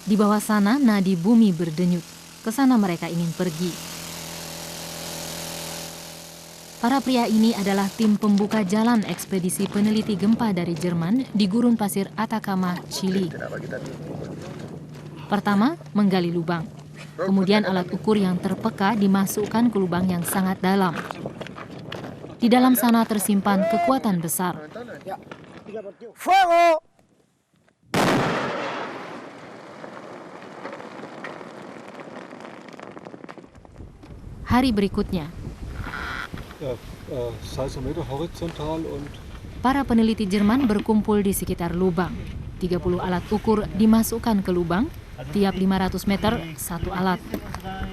Di bawah sana nadi bumi berdenyut. Ke sana mereka ingin pergi. Para pria ini adalah tim pembuka jalan ekspedisi peneliti gempa dari Jerman di gurun pasir Atacama, Chili. Pertama, menggali lubang. Kemudian alat ukur yang terpeka dimasukkan ke lubang yang sangat dalam. Di dalam sana tersimpan kekuatan besar. Fuego! Hari berikutnya, Seismometer horizontal und para peneliti Jerman berkumpul di sekitar lubang. 30 alat ukur dimasukkan ke lubang, tiap 500 meter satu alat.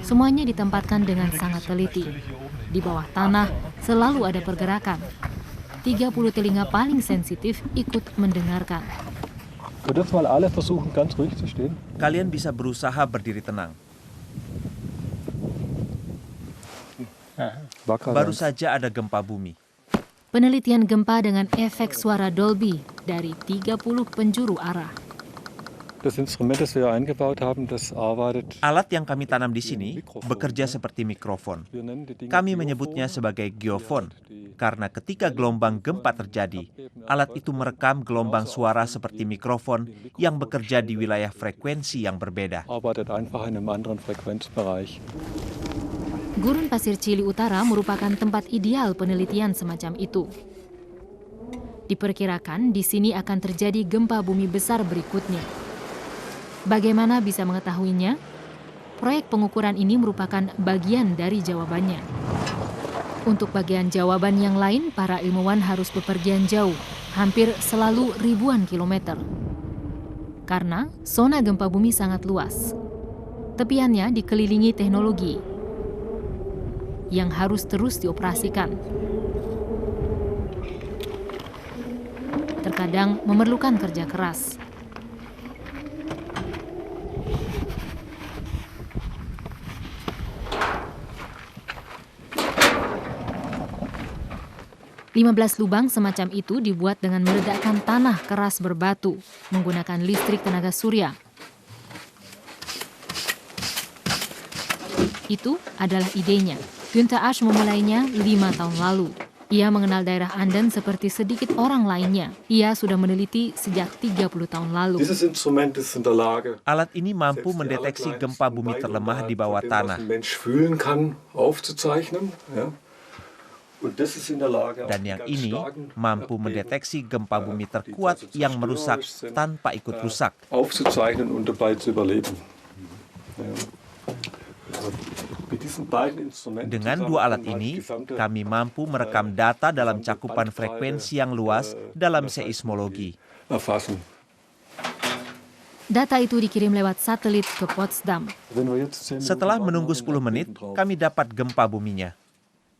Semuanya ditempatkan dengan sangat teliti. Di bawah tanah selalu ada pergerakan. 30 telinga paling sensitif ikut mendengarkan. wir dürfen mal alle versuchen, ganz ruhig zu stehen. Kalian bisa berusaha berdiri tenang. Baru saja ada gempa bumi. Penelitian gempa dengan efek suara Dolby dari 30 penjuru arah. Das Instrument, das wir eingebaut haben, das arbeitet. Alat yang kami tanam di sini bekerja seperti mikrofon. Wir nennen die Dinge Kami Geophon. menyebutnya sebagai geofon, karena ketika gelombang gempa terjadi, alat itu merekam gelombang suara seperti mikrofon yang bekerja di wilayah frekuensi yang berbeda. Arbeitet einfach in einem anderen Frequenzbereich. Gurun pasir Chili Utara merupakan tempat ideal penelitian semacam itu. Diperkirakan di sini akan terjadi gempa bumi besar berikutnya. Bagaimana bisa mengetahuinya? Proyek pengukuran ini merupakan bagian dari jawabannya. Untuk bagian jawaban yang lain, para ilmuwan harus bepergian jauh, hampir selalu ribuan kilometer. Karena zona gempa bumi sangat luas. Tepiannya dikelilingi teknologi yang harus terus dioperasikan. Terkadang memerlukan kerja keras. "15 lubang semacam itu dibuat dengan meledakkan tanah keras berbatu menggunakan listrik tenaga surya. Itu adalah idenya. Günther Asch memulainya 5 tahun lalu. Ia mengenal daerah Anden seperti sedikit orang lainnya. Ia sudah meneliti sejak 30 tahun lalu. Dieses Instrument ist in der Lage, Alat ini mampu mendeteksi gempa bumi terlemah di bawah tanah. Mensch fühlen kann, aufzuzeichnen. Ja. Und das ist in der Lage, Dan yang ini mampu mendeteksi gempa bumi terkuat yang merusak tanpa ikut rusak. aufzuzeichnen und dabei zu überleben. Ja. Mit diesen beiden Instrumenten Dengan zusammen dua alat kann man ini, die gesamte kami mampu merekam data dalam cakupan frekuensi yang luas dalam seismologi. erfassen. Data itu dikirim lewat satelit ke Potsdam. Wenn wir jetzt 10 Setelah Minuten menunggu warten, 10 menit, drauf. kami dapat gempa buminya.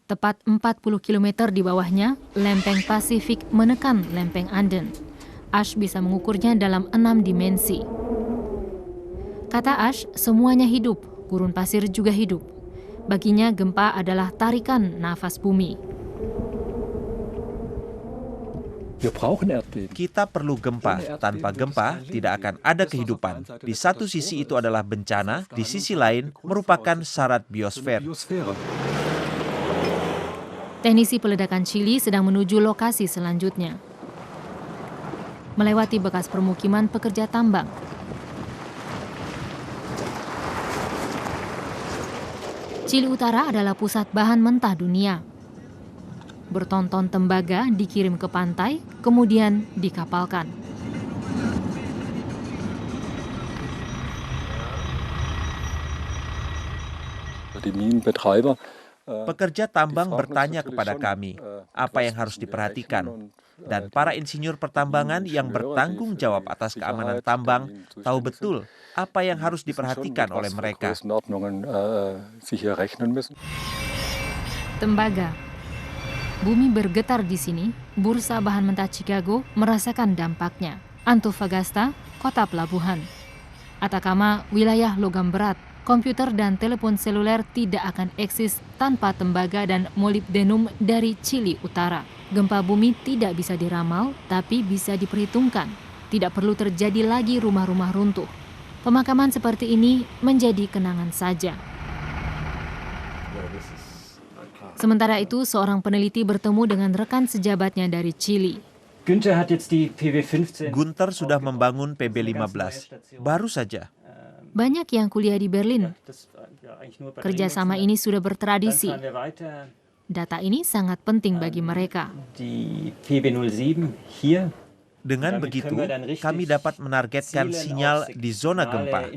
Tepat 40 km di bawahnya, lempeng Pasifik menekan lempeng Anden. Asch bisa mengukurnya dalam 6 dimensi. Kata Asch, semuanya hidup, gurun pasir juga hidup. Baginya gempa adalah tarikan nafas bumi. Wir brauchen Erdbeben. Kita perlu gempa. Tanpa gempa, tidak akan ada kehidupan. Di satu sisi itu adalah bencana, di sisi lain merupakan syarat biosfer. Biosphäre. Teknisi peledakan Chili sedang menuju lokasi selanjutnya. Melewati bekas permukiman pekerja tambang. Chili Utara adalah pusat bahan mentah dunia. Bertonton tembaga dikirim ke pantai, kemudian dikapalkan. Die Minenbetreiber Pekerja tambang bertanya kepada kami apa yang harus diperhatikan. Dan para insinyur pertambangan yang bertanggung jawab atas keamanan tambang tahu betul apa yang harus diperhatikan oleh mereka. Tembaga. Bumi bergetar di sini, bursa bahan mentah Chicago merasakan dampaknya. Antofagasta, kota pelabuhan. Atacama, wilayah logam berat. Komputer dan telepon seluler tidak akan eksis tanpa tembaga dan molibdenum dari Chili Utara. Gempa bumi tidak bisa diramal, tapi bisa diperhitungkan. Tidak perlu terjadi lagi rumah-rumah runtuh. Pemakaman seperti ini menjadi kenangan saja. Sementara itu, seorang peneliti bertemu dengan rekan sejabatnya dari Chili. Gunther sudah membangun PB15, baru saja. Banyak yang kuliah di Berlin. Kerjasama ini sudah bertradisi. Data ini sangat penting bagi mereka. Dengan begitu, kami dapat menargetkan sinyal di zona gempa.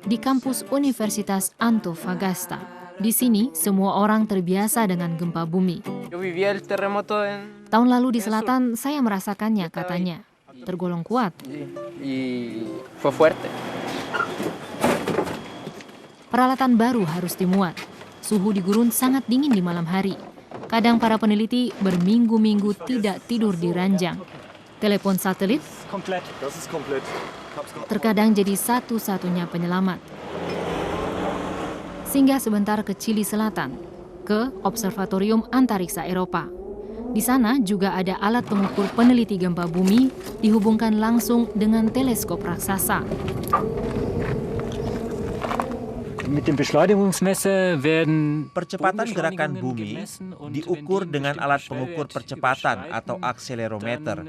Di kampus Universitas Antofagasta. Di sini, semua orang terbiasa dengan gempa bumi. Tahun lalu di selatan, saya merasakannya, katanya. Tergolong kuat. Peralatan baru harus dimuat. Suhu di gurun sangat dingin di malam hari. Kadang para peneliti berminggu-minggu tidak tidur di ranjang. Telepon satelit terkadang jadi satu-satunya penyelamat. Singgah sebentar ke Chili Selatan, ke Observatorium Antariksa Eropa. Di sana juga ada alat pengukur peneliti gempa bumi dihubungkan langsung dengan teleskop raksasa. Percepatan gerakan bumi diukur dengan alat pengukur percepatan atau akselerometer.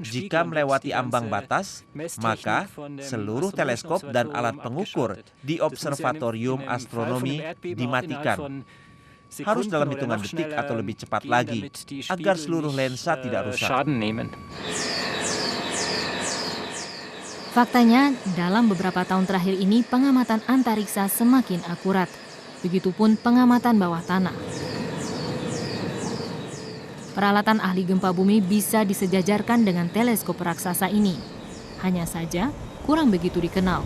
Jika melewati ambang batas, maka seluruh teleskop dan alat pengukur di Observatorium Astronomi dimatikan. Harus dalam hitungan detik atau lebih cepat lagi, agar seluruh lensa tidak rusak. Faktanya, dalam beberapa tahun terakhir ini pengamatan antariksa semakin akurat. Begitupun pengamatan bawah tanah. Peralatan ahli gempa bumi bisa disejajarkan dengan teleskop raksasa ini. Hanya saja, kurang begitu dikenal.